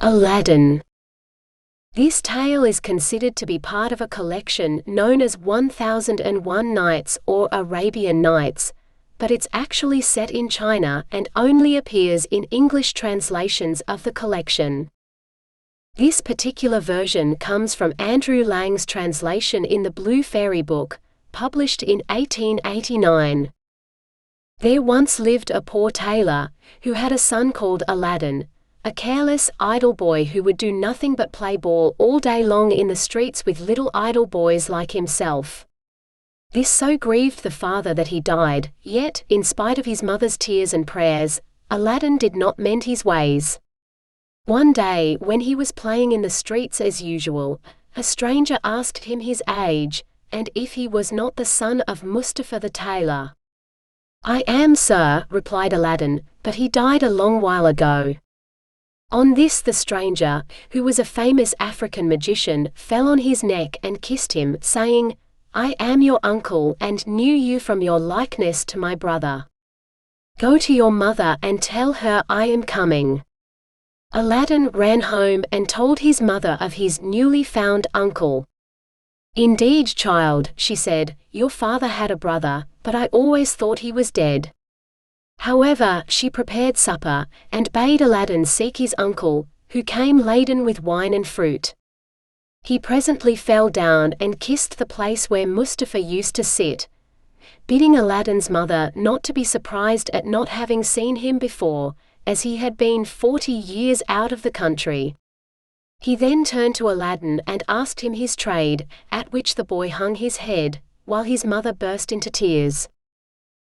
Aladdin. This tale is considered to be part of a collection known as 1001 Nights or Arabian Nights, but it's actually set in China and only appears in English translations of the collection. This particular version comes from Andrew Lang's translation in the Blue Fairy Book, published in 1889. There once lived a poor tailor, who had a son called Aladdin, a careless, idle boy who would do nothing but play ball all day long in the streets with little idle boys like himself. This so grieved the father that he died, yet, in spite of his mother's tears and prayers, Aladdin did not mend his ways. One day, when he was playing in the streets as usual, a stranger asked him his age, and if he was not the son of Mustafa the tailor. "I am, sir," replied Aladdin, "but he died a long while ago." On this the stranger, who was a famous African magician, fell on his neck and kissed him, saying, "I am your uncle and knew you from your likeness to my brother. Go to your mother and tell her I am coming." Aladdin ran home and told his mother of his newly found uncle. "Indeed, child," she said, "your father had a brother, but I always thought he was dead." However, she prepared supper, and bade Aladdin seek his uncle, who came laden with wine and fruit. He presently fell down and kissed the place where Mustafa used to sit, bidding Aladdin's mother not to be surprised at not having seen him before, as he had been 40 years out of the country. He then turned to Aladdin and asked him his trade, at which the boy hung his head, while his mother burst into tears.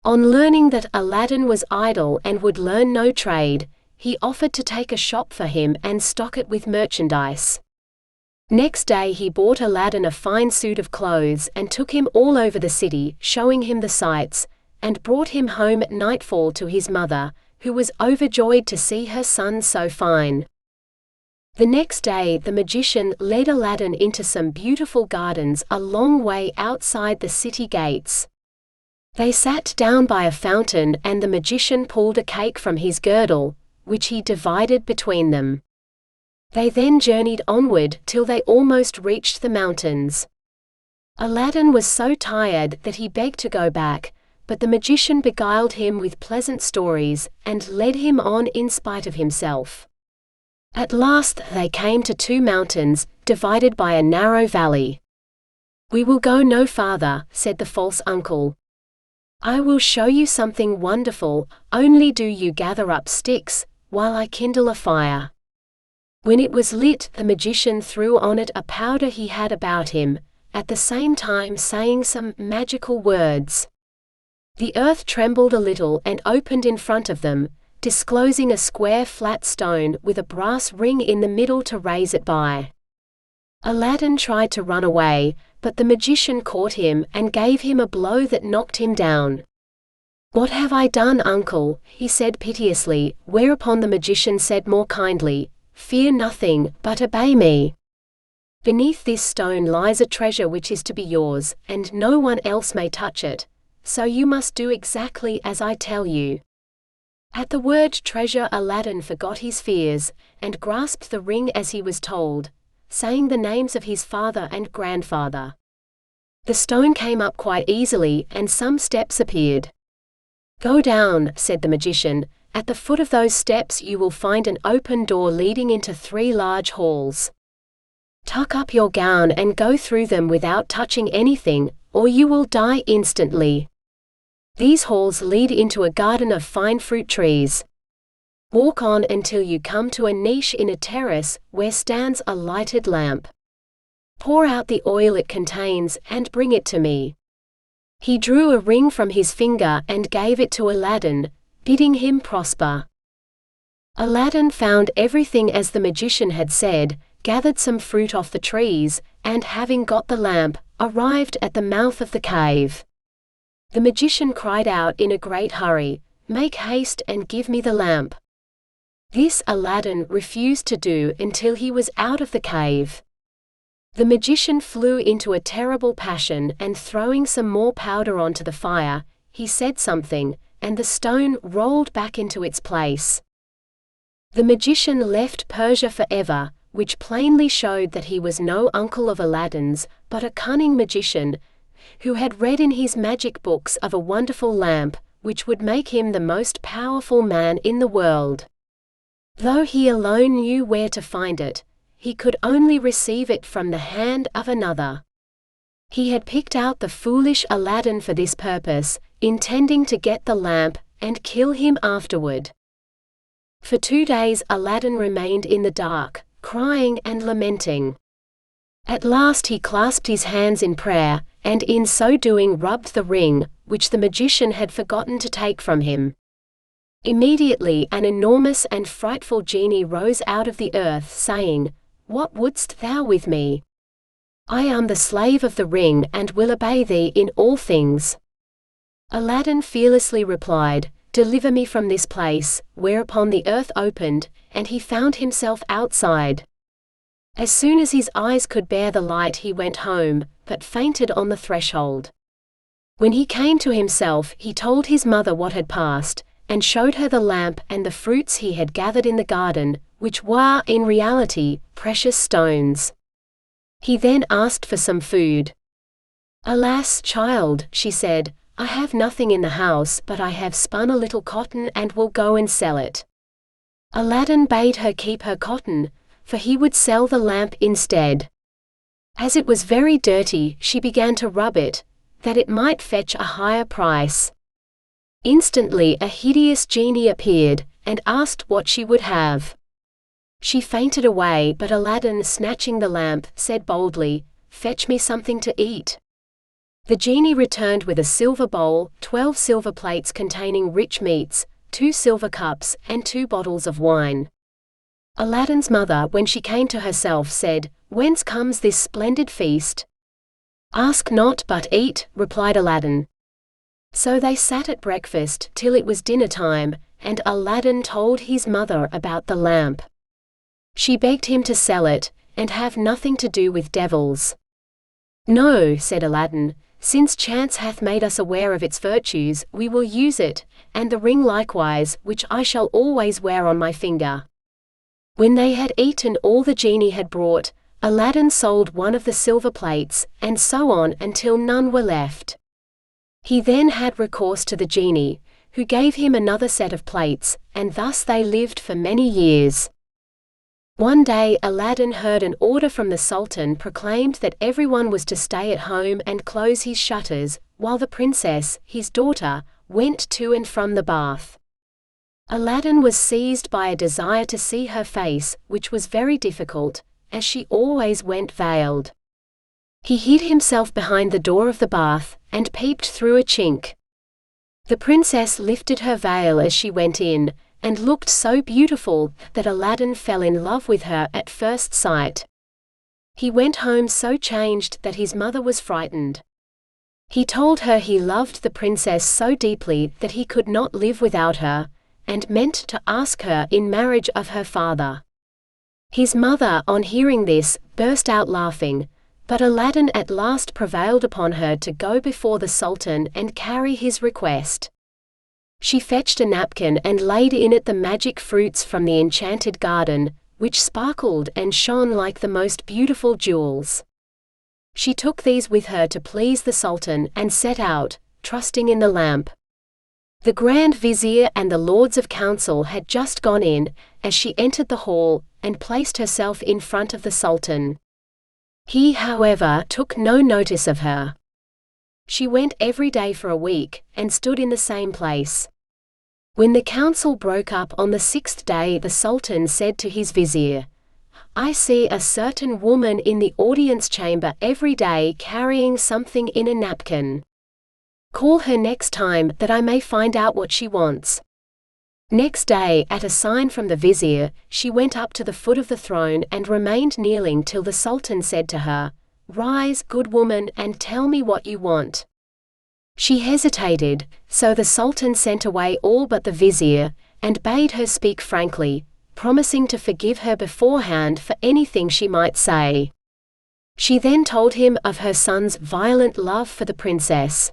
On learning that Aladdin was idle and would learn no trade, he offered to take a shop for him and stock it with merchandise. Next day he bought Aladdin a fine suit of clothes and took him all over the city, showing him the sights, and brought him home at nightfall to his mother, who was overjoyed to see her son so fine. The next day the magician led Aladdin into some beautiful gardens a long way outside the city gates. They sat down by a fountain and the magician pulled a cake from his girdle, which he divided between them. They then journeyed onward till they almost reached the mountains. Aladdin was so tired that he begged to go back, but the magician beguiled him with pleasant stories, and led him on in spite of himself. At last they came to two mountains, divided by a narrow valley. "We will go no farther," said the false uncle. "I will show you something wonderful, only do you gather up sticks, while I kindle a fire." When it was lit, the magician threw on it a powder he had about him, at the same time saying some magical words. The earth trembled a little and opened in front of them, disclosing a square flat stone with a brass ring in the middle to raise it by. Aladdin tried to run away, but the magician caught him and gave him a blow that knocked him down. "What have I done, uncle?" he said piteously, whereupon the magician said more kindly, "Fear nothing, but obey me. Beneath this stone lies a treasure which is to be yours, and no one else may touch it, so you must do exactly as I tell you." At the word treasure Aladdin forgot his fears, and grasped the ring as he was told, saying the names of his father and grandfather. The stone came up quite easily, and some steps appeared. "Go down," said the magician. "At the foot of those steps you will find an open door leading into 3 large halls. Tuck up your gown and go through them without touching anything, or you will die instantly. These halls lead into a garden of fine fruit trees. Walk on until you come to a niche in a terrace, where stands a lighted lamp. Pour out the oil it contains, and bring it to me." He drew a ring from his finger and gave it to Aladdin, bidding him prosper. Aladdin found everything as the magician had said, gathered some fruit off the trees, and having got the lamp, arrived at the mouth of the cave. The magician cried out in a great hurry, "Make haste and give me the lamp." This Aladdin refused to do until he was out of the cave. The magician flew into a terrible passion, and throwing some more powder onto the fire, he said something, and the stone rolled back into its place. The magician left Persia forever, which plainly showed that he was no uncle of Aladdin's, but a cunning magician, who had read in his magic books of a wonderful lamp, which would make him the most powerful man in the world. Though he alone knew where to find it, he could only receive it from the hand of another. He had picked out the foolish Aladdin for this purpose, intending to get the lamp, and kill him afterward. For 2 days Aladdin remained in the dark, crying and lamenting. At last he clasped his hands in prayer, and in so doing rubbed the ring, which the magician had forgotten to take from him. Immediately an enormous and frightful genie rose out of the earth, saying, "What wouldst thou with me? I am the slave of the ring and will obey thee in all things." Aladdin fearlessly replied, "Deliver me from this place," whereupon the earth opened, and he found himself outside. As soon as his eyes could bear the light he went home, but fainted on the threshold. When he came to himself he told his mother what had passed, and showed her the lamp and the fruits he had gathered in the garden, which were, in reality, precious stones. He then asked for some food. "Alas, child," she said, "I have nothing in the house, but I have spun a little cotton and will go and sell it." Aladdin bade her keep her cotton, for he would sell the lamp instead. As it was very dirty, she began to rub it, that it might fetch a higher price. Instantly a hideous genie appeared, and asked what she would have. She fainted away, but Aladdin, snatching the lamp, said boldly, "Fetch me something to eat." The genie returned with a silver bowl, 12 silver plates containing rich meats, 2 silver cups, and 2 bottles of wine. Aladdin's mother, when she came to herself, said, "Whence comes this splendid feast?" "Ask not, but eat," replied Aladdin. So they sat at breakfast till it was dinner time, and Aladdin told his mother about the lamp. She begged him to sell it, and have nothing to do with devils. "No," said Aladdin, "since chance hath made us aware of its virtues, we will use it, and the ring likewise, which I shall always wear on my finger." When they had eaten all the genie had brought, Aladdin sold one of the silver plates, and so on until none were left. He then had recourse to the genie, who gave him another set of plates, and thus they lived for many years. One day Aladdin heard an order from the Sultan proclaimed that everyone was to stay at home and close his shutters, while the princess, his daughter, went to and from the bath. Aladdin was seized by a desire to see her face, which was very difficult, as she always went veiled. He hid himself behind the door of the bath, and peeped through a chink. The princess lifted her veil as she went in, and looked so beautiful that Aladdin fell in love with her at first sight. He went home so changed that his mother was frightened. He told her he loved the princess so deeply that he could not live without her, and meant to ask her in marriage of her father. His mother, on hearing this, burst out laughing, but Aladdin at last prevailed upon her to go before the Sultan and carry his request. She fetched a napkin and laid in it the magic fruits from the enchanted garden, which sparkled and shone like the most beautiful jewels. She took these with her to please the Sultan and set out, trusting in the lamp. The Grand Vizier and the Lords of Council had just gone in, as she entered the hall, and placed herself in front of the Sultan. He, however, took no notice of her. She went every day for a week, and stood in the same place. When the council broke up on the 6th day, the Sultan said to his vizier, "I see a certain woman in the audience chamber every day carrying something in a napkin. Call her next time, that I may find out what she wants." Next day, at a sign from the vizier, she went up to the foot of the throne and remained kneeling till the Sultan said to her, "Rise, good woman, and tell me what you want." She hesitated, so the Sultan sent away all but the vizier, and bade her speak frankly, promising to forgive her beforehand for anything she might say. She then told him of her son's violent love for the princess.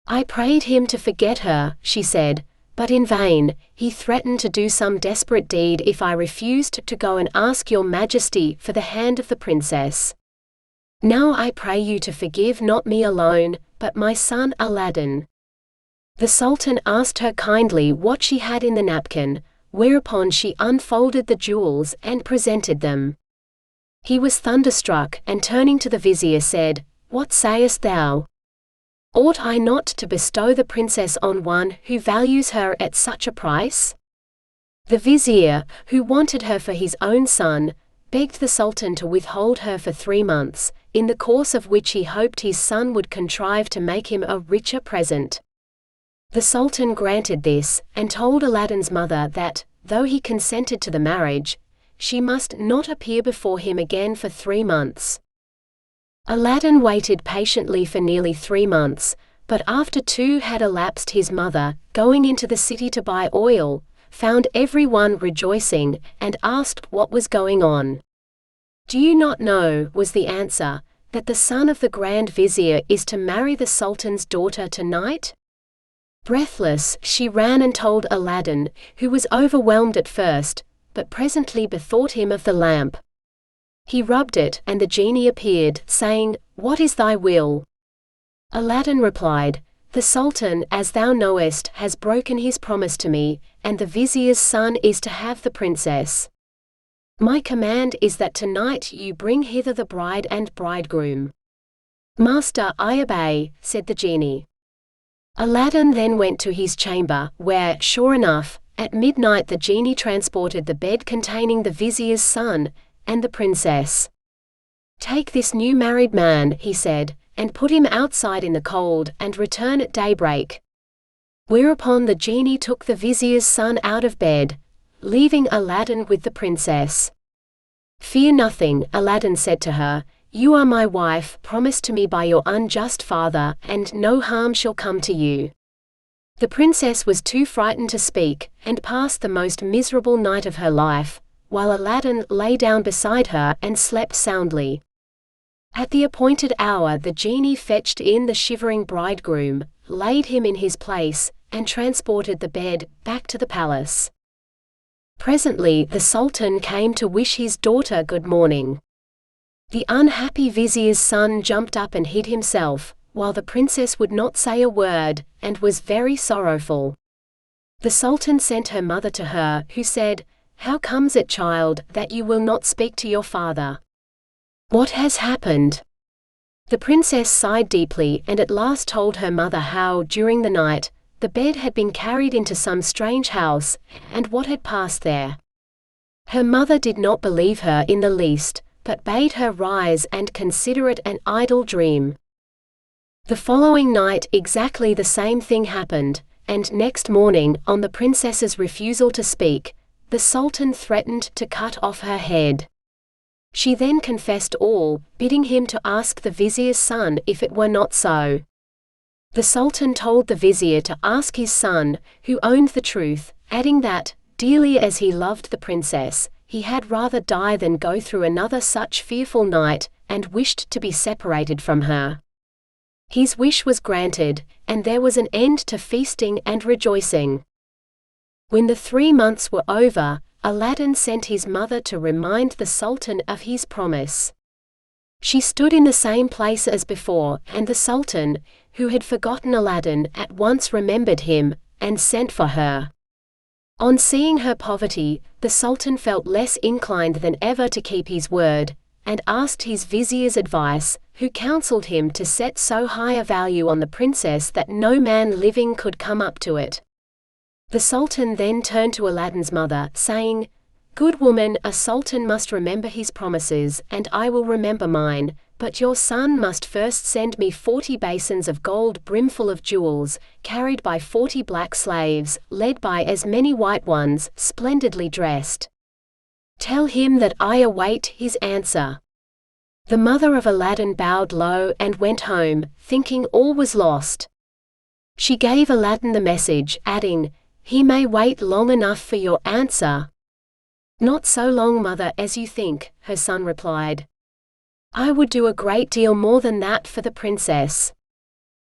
"I prayed him to forget her," she said, But in vain, he threatened to do some desperate deed if I refused to go and ask your majesty for the hand of the princess. Now I pray you to forgive not me alone, but my son Aladdin." The Sultan asked her kindly what she had in the napkin, whereupon she unfolded the jewels and presented them. He was thunderstruck, and turning to the vizier said, "What sayest thou? Ought I not to bestow the princess on one who values her at such a price?" The vizier, who wanted her for his own son, begged the Sultan to withhold her for 3 months, in the course of which he hoped his son would contrive to make him a richer present. The Sultan granted this, and told Aladdin's mother that, though he consented to the marriage, she must not appear before him again for 3 months. Aladdin waited patiently for nearly 3 months, but after 2 had elapsed, his mother, going into the city to buy oil, found everyone rejoicing, and asked what was going on. "Do you not know," was the answer, "that the son of the Grand Vizier is to marry the Sultan's daughter tonight?" Breathless, she ran and told Aladdin, who was overwhelmed at first, but presently bethought him of the lamp. He rubbed it, and the genie appeared, saying, "What is thy will?" Aladdin replied, "The Sultan, as thou knowest, has broken his promise to me, and the vizier's son is to have the princess. My command is that tonight you bring hither the bride and bridegroom." "Master, I obey," said the genie. Aladdin then went to his chamber, where, sure enough, at midnight the genie transported the bed containing the vizier's son and the princess. "Take this new married man," he said, "and put him outside in the cold, and return at daybreak." Whereupon the genie took the vizier's son out of bed, leaving Aladdin with the princess. "Fear nothing," Aladdin said to her, "you are my wife, promised to me by your unjust father, and no harm shall come to you." The princess was too frightened to speak, and passed the most miserable night of her life, while Aladdin lay down beside her and slept soundly. At the appointed hour the genie fetched in the shivering bridegroom, laid him in his place, and transported the bed back to the palace. Presently the Sultan came to wish his daughter good morning. The unhappy vizier's son jumped up and hid himself, while the princess would not say a word, and was very sorrowful. The Sultan sent her mother to her, who said, "How comes it, child, that you will not speak to your father? What has happened?" The princess sighed deeply, and at last told her mother how, during the night, the bed had been carried into some strange house, and what had passed there. Her mother did not believe her in the least, but bade her rise and consider it an idle dream. The following night exactly the same thing happened, and next morning, on the princess's refusal to speak, the Sultan threatened to cut off her head. She then confessed all, bidding him to ask the vizier's son if it were not so. The Sultan told the vizier to ask his son, who owned the truth, adding that, dearly as he loved the princess, he had rather die than go through another such fearful night, and wished to be separated from her. His wish was granted, and there was an end to feasting and rejoicing. When the 3 months were over, Aladdin sent his mother to remind the Sultan of his promise. She stood in the same place as before, and the Sultan, who had forgotten Aladdin, at once remembered him, and sent for her. On seeing her poverty, the Sultan felt less inclined than ever to keep his word, and asked his vizier's advice, who counseled him to set so high a value on the princess that no man living could come up to it. The Sultan then turned to Aladdin's mother, saying, "Good woman, a sultan must remember his promises, and I will remember mine, but your son must first send me 40 basins of gold brimful of jewels, carried by 40 black slaves, led by as many white ones, splendidly dressed. Tell him that I await his answer." The mother of Aladdin bowed low and went home, thinking all was lost. She gave Aladdin the message, adding, "He may wait long enough for your answer." "Not so long, mother, as you think," her son replied. "I would do a great deal more than that for the princess."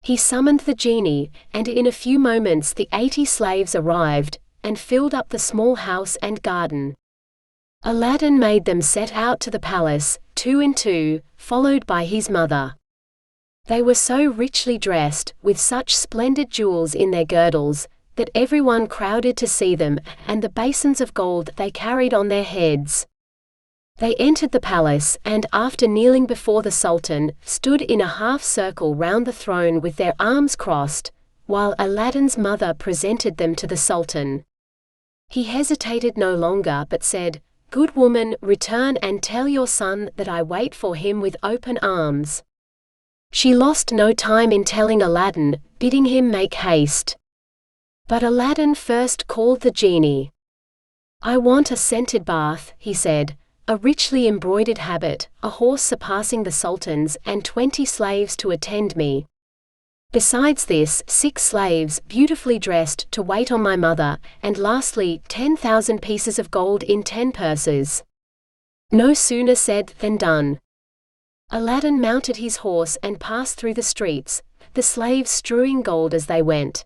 He summoned the genie, and in a few moments the 80 slaves arrived, and filled up the small house and garden. Aladdin made them set out to the palace, 2 and 2, followed by his mother. They were so richly dressed, with such splendid jewels in their girdles, that everyone crowded to see them, and the basins of gold they carried on their heads. They entered the palace, and after kneeling before the Sultan, stood in a half-circle round the throne with their arms crossed, while Aladdin's mother presented them to the Sultan. He hesitated no longer but said, "Good woman, return and tell your son that I wait for him with open arms." She lost no time in telling Aladdin, bidding him make haste. But Aladdin first called the genie. "I want a scented bath," he said, "a richly embroidered habit, a horse surpassing the Sultan's, and 20 slaves to attend me. Besides this, 6 slaves, beautifully dressed, to wait on my mother, and lastly, 10,000 pieces of gold in 10 purses." No sooner said than done. Aladdin mounted his horse and passed through the streets, the slaves strewing gold as they went.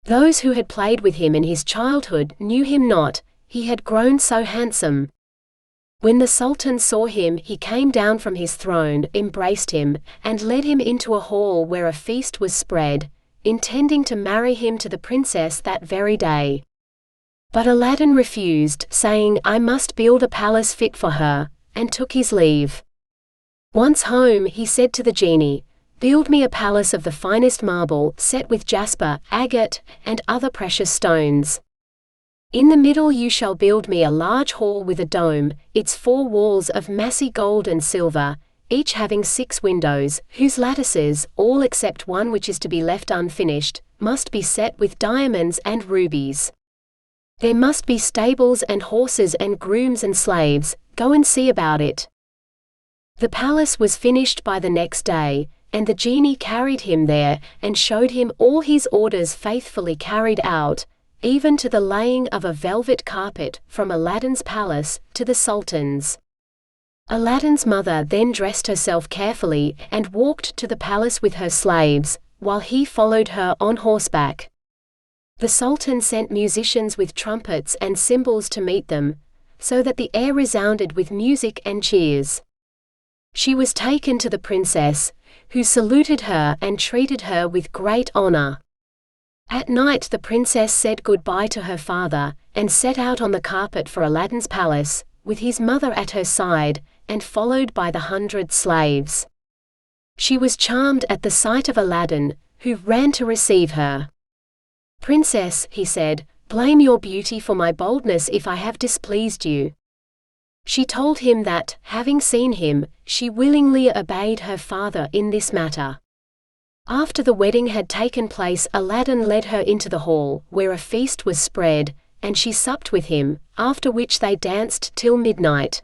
Those who had played with him in his childhood knew him not, he had grown so handsome. When the Sultan saw him, he came down from his throne, embraced him, and led him into a hall where a feast was spread, intending to marry him to the princess that very day. But Aladdin refused, saying, "I must build a palace fit for her," and took his leave. Once home, he said to the genie, "Build me a palace of the finest marble, set with jasper, agate, and other precious stones. In the middle you shall build me a large hall with a dome, its 4 walls of massy gold and silver, each having 6 windows, whose lattices, all except one which is to be left unfinished, must be set with diamonds and rubies. There must be stables and horses and grooms and slaves, go and see about it." The palace was finished by the next day, and the genie carried him there, and showed him all his orders faithfully carried out, even to the laying of a velvet carpet, from Aladdin's palace to the Sultan's. Aladdin's mother then dressed herself carefully, and walked to the palace with her slaves, while he followed her on horseback. The Sultan sent musicians with trumpets and cymbals to meet them, so that the air resounded with music and cheers. She was taken to the princess, who saluted her and treated her with great honor. At night the princess said goodbye to her father, and set out on the carpet for Aladdin's palace, with his mother at her side, and followed by the 100 slaves. She was charmed at the sight of Aladdin, who ran to receive her. "Princess," he said, "blame your beauty for my boldness if I have displeased you." She told him that, having seen him, she willingly obeyed her father in this matter. After the wedding had taken place, Aladdin led her into the hall, where a feast was spread, and she supped with him, after which they danced till midnight.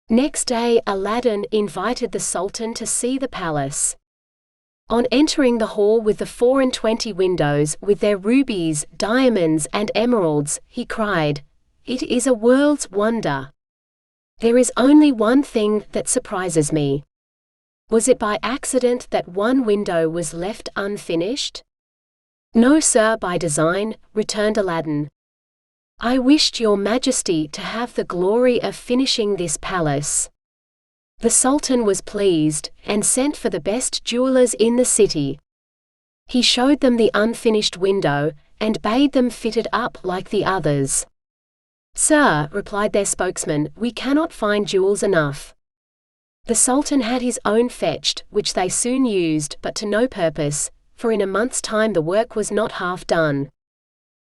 Next day Aladdin invited the Sultan to see the palace. On entering the hall with the 24 windows, with their rubies, diamonds, and emeralds, he cried, "It is a world's wonder. There is only one thing that surprises me. Was it by accident that one window was left unfinished?" "No, sir, by design," returned Aladdin. "I wished your majesty to have the glory of finishing this palace." The Sultan was pleased, and sent for the best jewelers in the city. He showed them the unfinished window, and bade them fit it up like the others. "Sir," replied their spokesman, "we cannot find jewels enough." The Sultan had his own fetched, which they soon used, but to no purpose, for in a month's time the work was not half done.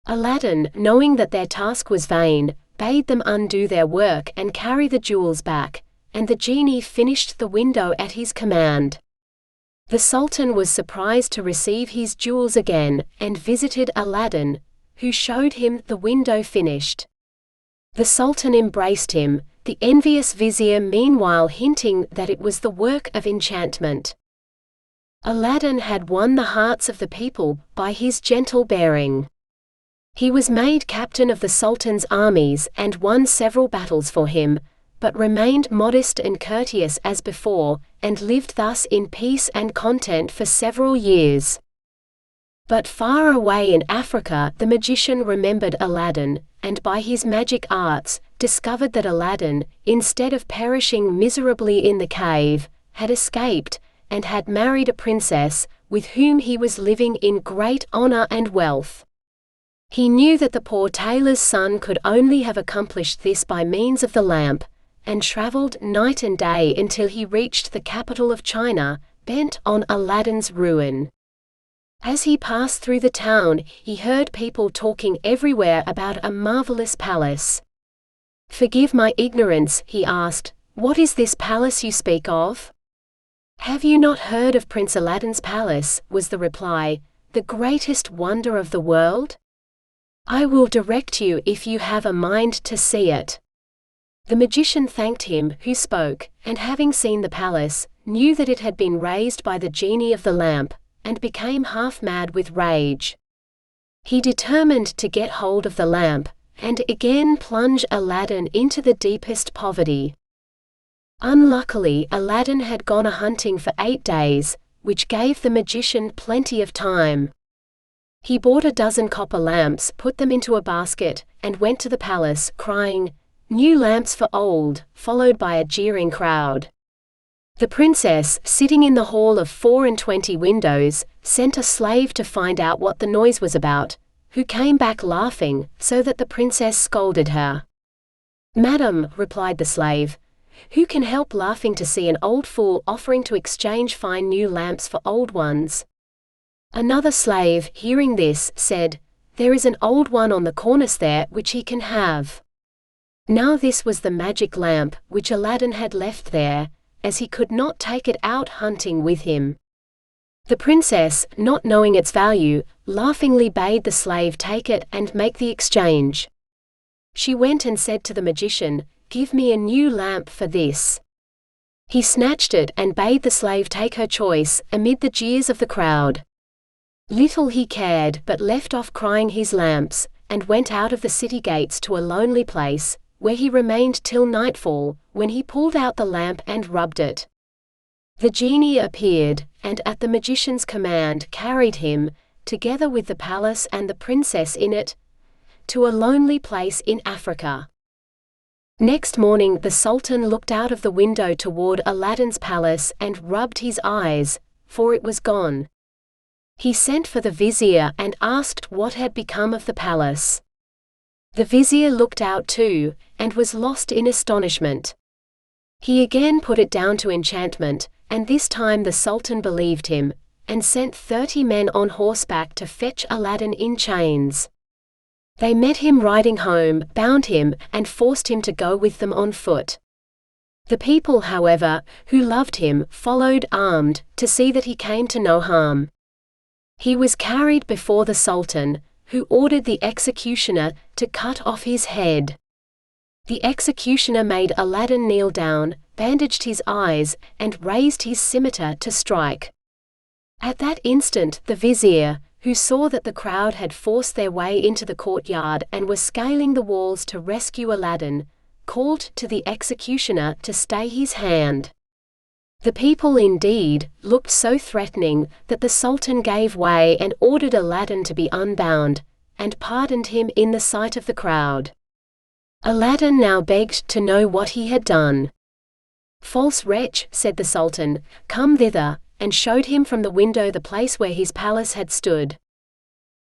Aladdin, knowing that their task was vain, bade them undo their work and carry the jewels back, and the genie finished the window at his command. The Sultan was surprised to receive his jewels again, and visited Aladdin, who showed him the window finished. The Sultan embraced him, the envious vizier meanwhile hinting that it was the work of enchantment. Aladdin had won the hearts of the people by his gentle bearing. He was made captain of the Sultan's armies and won several battles for him, but remained modest and courteous as before, and lived thus in peace and content for several years. But far away in Africa the magician remembered Aladdin, and by his magic arts, discovered that Aladdin, instead of perishing miserably in the cave, had escaped, and had married a princess, with whom he was living in great honor and wealth. He knew that the poor tailor's son could only have accomplished this by means of the lamp, and traveled night and day until he reached the capital of China, bent on Aladdin's ruin. As he passed through the town, he heard people talking everywhere about a marvelous palace. "Forgive my ignorance," he asked, "what is this palace you speak of?" "Have you not heard of Prince Aladdin's palace?" was the reply, "the greatest wonder of the world? I will direct you if you have a mind to see it." The magician thanked him who spoke, and having seen the palace, knew that it had been raised by the genie of the lamp, and became half mad with rage. He determined to get hold of the lamp, and again plunge Aladdin into the deepest poverty. Unluckily, Aladdin had gone a-hunting for 8 days, which gave the magician plenty of time. He bought a dozen copper lamps, put them into a basket, and went to the palace, crying, "New lamps for old," followed by a jeering crowd. The princess, sitting in the hall of 24 windows, sent a slave to find out what the noise was about, who came back laughing, so that the princess scolded her. "Madam," replied the slave, "who can help laughing to see an old fool offering to exchange fine new lamps for old ones?" Another slave, hearing this, said, "There is an old one on the cornice there which he can have." Now this was the magic lamp, which Aladdin had left there, as he could not take it out hunting with him. The princess, not knowing its value, laughingly bade the slave take it and make the exchange. She went and said to the magician, "Give me a new lamp for this." He snatched it and bade the slave take her choice, amid the jeers of the crowd. Little he cared, but left off crying his lamps, and went out of the city gates to a lonely place, where he remained till nightfall, when he pulled out the lamp and rubbed it. The genie appeared, and at the magician's command carried him, together with the palace and the princess in it, to a lonely place in Africa. Next morning the Sultan looked out of the window toward Aladdin's palace and rubbed his eyes, for it was gone. He sent for the vizier and asked what had become of the palace. The vizier looked out too, and was lost in astonishment. He again put it down to enchantment, and this time the Sultan believed him, and sent 30 men on horseback to fetch Aladdin in chains. They met him riding home, bound him, and forced him to go with them on foot. The people, however, who loved him, followed armed, to see that he came to no harm. He was carried before the Sultan, who ordered the executioner to cut off his head. The executioner made Aladdin kneel down, bandaged his eyes, and raised his scimitar to strike. At that instant the vizier, who saw that the crowd had forced their way into the courtyard and were scaling the walls to rescue Aladdin, called to the executioner to stay his hand. The people indeed looked so threatening that the Sultan gave way and ordered Aladdin to be unbound, and pardoned him in the sight of the crowd. Aladdin now begged to know what he had done. "False wretch," said the Sultan, "come thither," and showed him from the window the place where his palace had stood.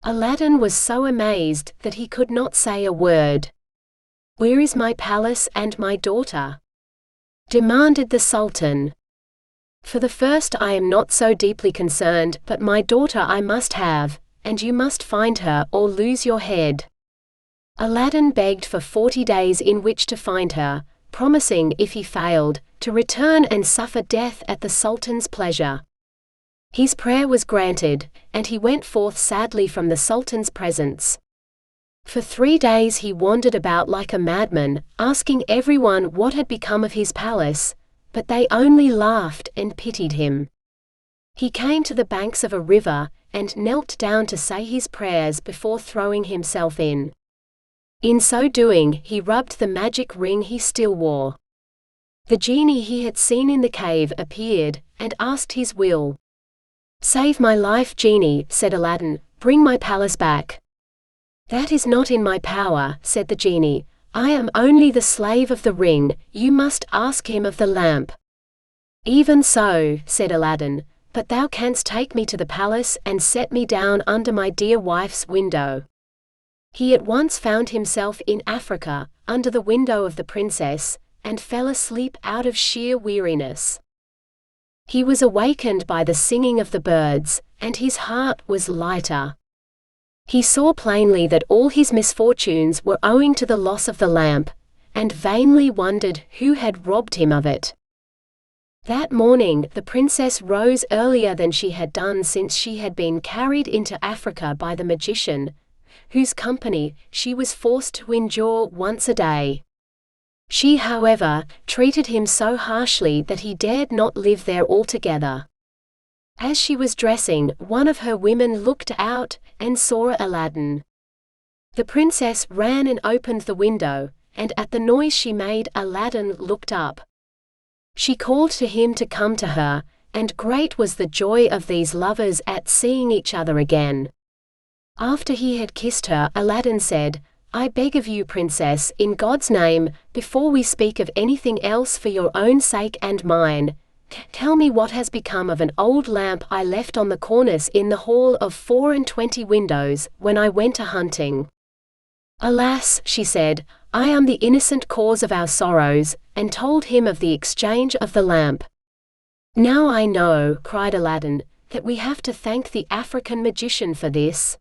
Aladdin was so amazed that he could not say a word. "Where is my palace and my daughter?" demanded the Sultan. "For the first I am not so deeply concerned, but my daughter I must have, and you must find her or lose your head." Aladdin begged for 40 days in which to find her, promising, if he failed, to return and suffer death at the Sultan's pleasure. His prayer was granted, and he went forth sadly from the Sultan's presence. For 3 days he wandered about like a madman, asking everyone what had become of his palace, but they only laughed and pitied him. He came to the banks of a river, and knelt down to say his prayers before throwing himself in. In so doing, he rubbed the magic ring he still wore. The genie he had seen in the cave appeared, and asked his will. "Save my life, genie," said Aladdin, "bring my palace back." "That is not in my power," said the genie. "I am only the slave of the ring, you must ask him of the lamp." "Even so," said Aladdin, "but thou canst take me to the palace and set me down under my dear wife's window." He at once found himself in Africa, under the window of the princess, and fell asleep out of sheer weariness. He was awakened by the singing of the birds, and his heart was lighter. He saw plainly that all his misfortunes were owing to the loss of the lamp, and vainly wondered who had robbed him of it. That morning the princess rose earlier than she had done since she had been carried into Africa by the magician, whose company she was forced to endure once a day. She, however, treated him so harshly that he dared not live there altogether. As she was dressing, one of her women looked out, and saw Aladdin. The princess ran and opened the window, and at the noise she made Aladdin looked up. She called to him to come to her, and great was the joy of these lovers at seeing each other again. After he had kissed her, Aladdin said, "I beg of you, princess, in God's name, before we speak of anything else for your own sake and mine, tell me what has become of an old lamp I left on the cornice in the hall of 24 windows, when I went a-hunting." "Alas," she said, "I am the innocent cause of our sorrows," and told him of the exchange of the lamp. "Now I know," cried Aladdin, "that we have to thank the African magician for this.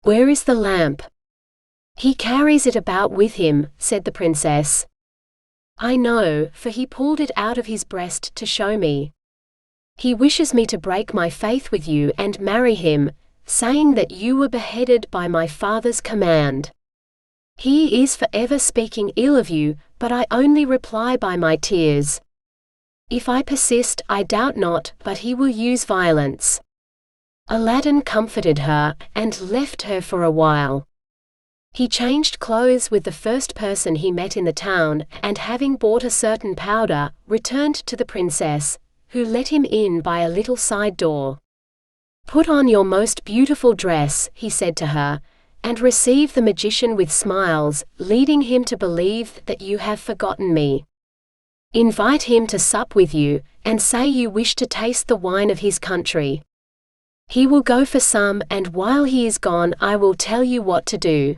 Where is the lamp?" "He carries it about with him," said the princess. "I know, for he pulled it out of his breast to show me. He wishes me to break my faith with you and marry him, saying that you were beheaded by my father's command. He is forever speaking ill of you, but I only reply by my tears. If I persist, I doubt not, but he will use violence." Aladdin comforted her, and left her for a while. He changed clothes with the first person he met in the town, and having bought a certain powder, returned to the princess, who let him in by a little side door. "Put on your most beautiful dress," he said to her, "and receive the magician with smiles, leading him to believe that you have forgotten me. Invite him to sup with you, and say you wish to taste the wine of his country. He will go for some, and while he is gone I will tell you what to do."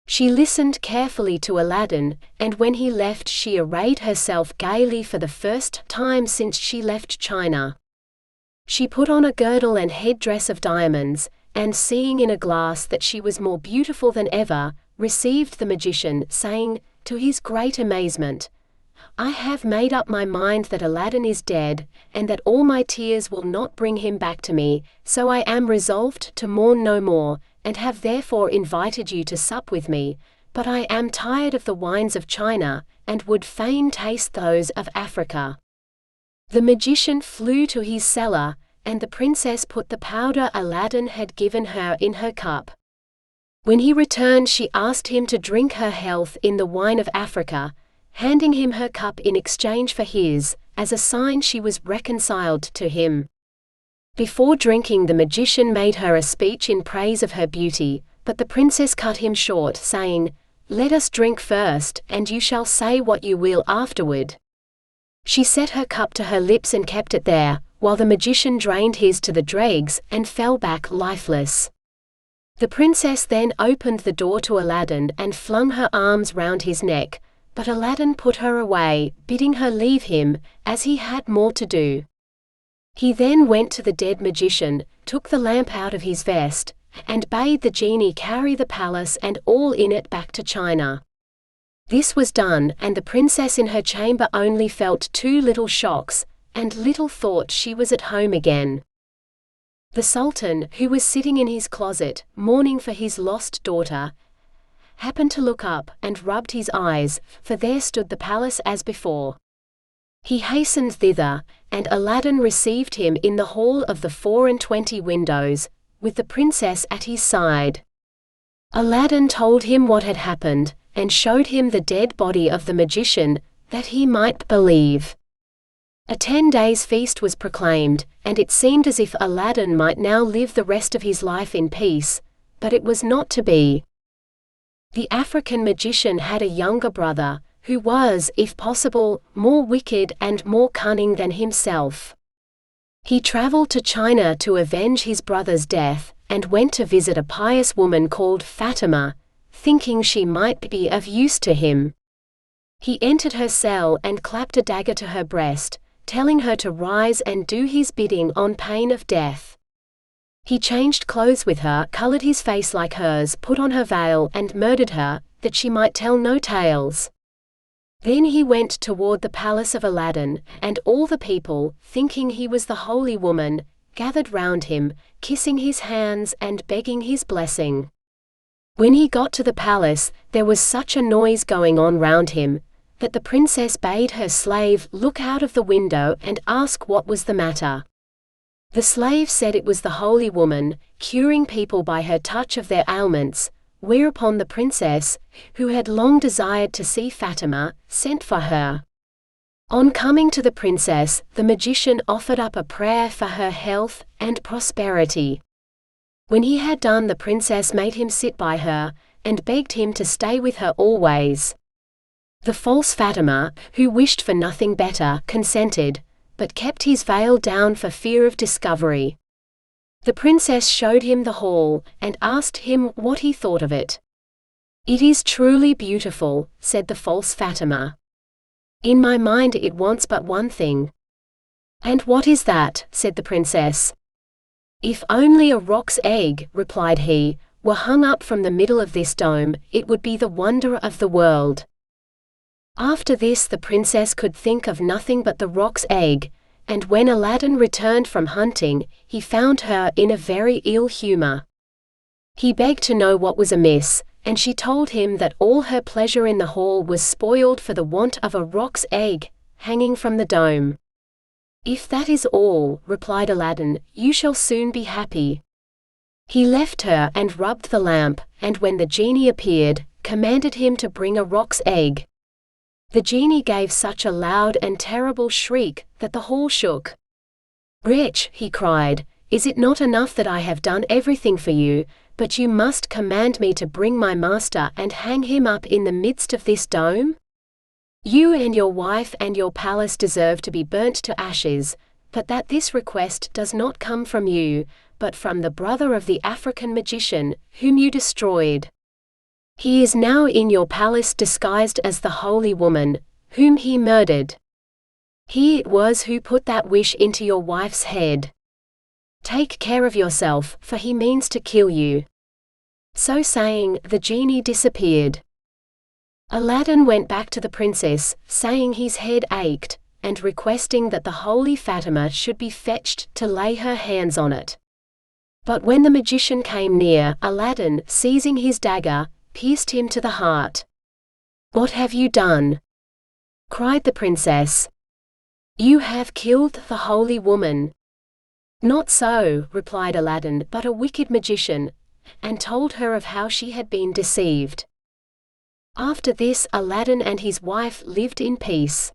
She listened carefully to Aladdin, and when he left she arrayed herself gaily for the first time since she left China. She put on a girdle and headdress of diamonds, and seeing in a glass that she was more beautiful than ever, received the magician, saying, to his great amazement, "I have made up my mind that Aladdin is dead, and that all my tears will not bring him back to me, so I am resolved to mourn no more, and have therefore invited you to sup with me, but I am tired of the wines of China, and would fain taste those of Africa." The magician flew to his cellar, and the princess put the powder Aladdin had given her in her cup. When he returned she asked him to drink her health in the wine of Africa, handing him her cup in exchange for his, as a sign she was reconciled to him. Before drinking, the magician made her a speech in praise of her beauty, but the princess cut him short, saying, "Let us drink first, and you shall say what you will afterward." She set her cup to her lips and kept it there, while the magician drained his to the dregs, and fell back lifeless. The princess then opened the door to Aladdin and flung her arms round his neck, but Aladdin put her away, bidding her leave him, as he had more to do. He then went to the dead magician, took the lamp out of his vest, and bade the genie carry the palace and all in it back to China. This was done, and the princess in her chamber only felt 2 little shocks, and little thought she was at home again. The Sultan, who was sitting in his closet, mourning for his lost daughter, happened to look up, and rubbed his eyes, for there stood the palace as before. He hastened thither, and Aladdin received him in the hall of the 24 windows, with the princess at his side. Aladdin told him what had happened, and showed him the dead body of the magician, that he might believe. A 10 days feast was proclaimed, and it seemed as if Aladdin might now live the rest of his life in peace, but it was not to be. The African magician had a younger brother, who was, if possible, more wicked and more cunning than himself. He traveled to China to avenge his brother's death, and went to visit a pious woman called Fatima, thinking she might be of use to him. He entered her cell and clapped a dagger to her breast, telling her to rise and do his bidding on pain of death. He changed clothes with her, colored his face like hers, put on her veil, and murdered her, that she might tell no tales. Then he went toward the palace of Aladdin, and all the people, thinking he was the holy woman, gathered round him, kissing his hands and begging his blessing. When he got to the palace, there was such a noise going on round him, that the princess bade her slave look out of the window and ask what was the matter. The slave said it was the holy woman, curing people by her touch of their ailments, whereupon the princess, who had long desired to see Fatima, sent for her. On coming to the princess, the magician offered up a prayer for her health and prosperity. When he had done, the princess made him sit by her, and begged him to stay with her always. The false Fatima, who wished for nothing better, consented, but kept his veil down for fear of discovery. The princess showed him the hall, and asked him what he thought of it. "It is truly beautiful," said the false Fatima. "In my mind it wants but one thing." "And what is that?" said the princess. "If only a roc's egg," replied he, "were hung up from the middle of this dome, it would be the wonder of the world." After this the princess could think of nothing but the roc's egg, and when Aladdin returned from hunting, he found her in a very ill humor. He begged to know what was amiss, and she told him that all her pleasure in the hall was spoiled for the want of a roc's egg, hanging from the dome. "If that is all," replied Aladdin, "you shall soon be happy." He left her and rubbed the lamp, and when the genie appeared, commanded him to bring a roc's egg. The genie gave such a loud and terrible shriek that the hall shook. "Wretch," he cried, "is it not enough that I have done everything for you, but you must command me to bring my master and hang him up in the midst of this dome? You and your wife and your palace deserve to be burnt to ashes, but that this request does not come from you, but from the brother of the African magician, whom you destroyed. He is now in your palace disguised as the holy woman, whom he murdered. He it was who put that wish into your wife's head. Take care of yourself, for he means to kill you." So saying, the genie disappeared. Aladdin went back to the princess, saying his head ached, and requesting that the holy Fatima should be fetched to lay her hands on it. But when the magician came near, Aladdin, seizing his dagger, pierced him to the heart. "What have you done?" cried the princess. "You have killed the holy woman." "Not so," replied Aladdin, "but a wicked magician," and told her of how she had been deceived. After this, Aladdin and his wife lived in peace.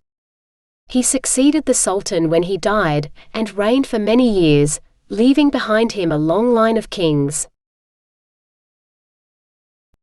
He succeeded the Sultan when he died, and reigned for many years, leaving behind him a long line of kings.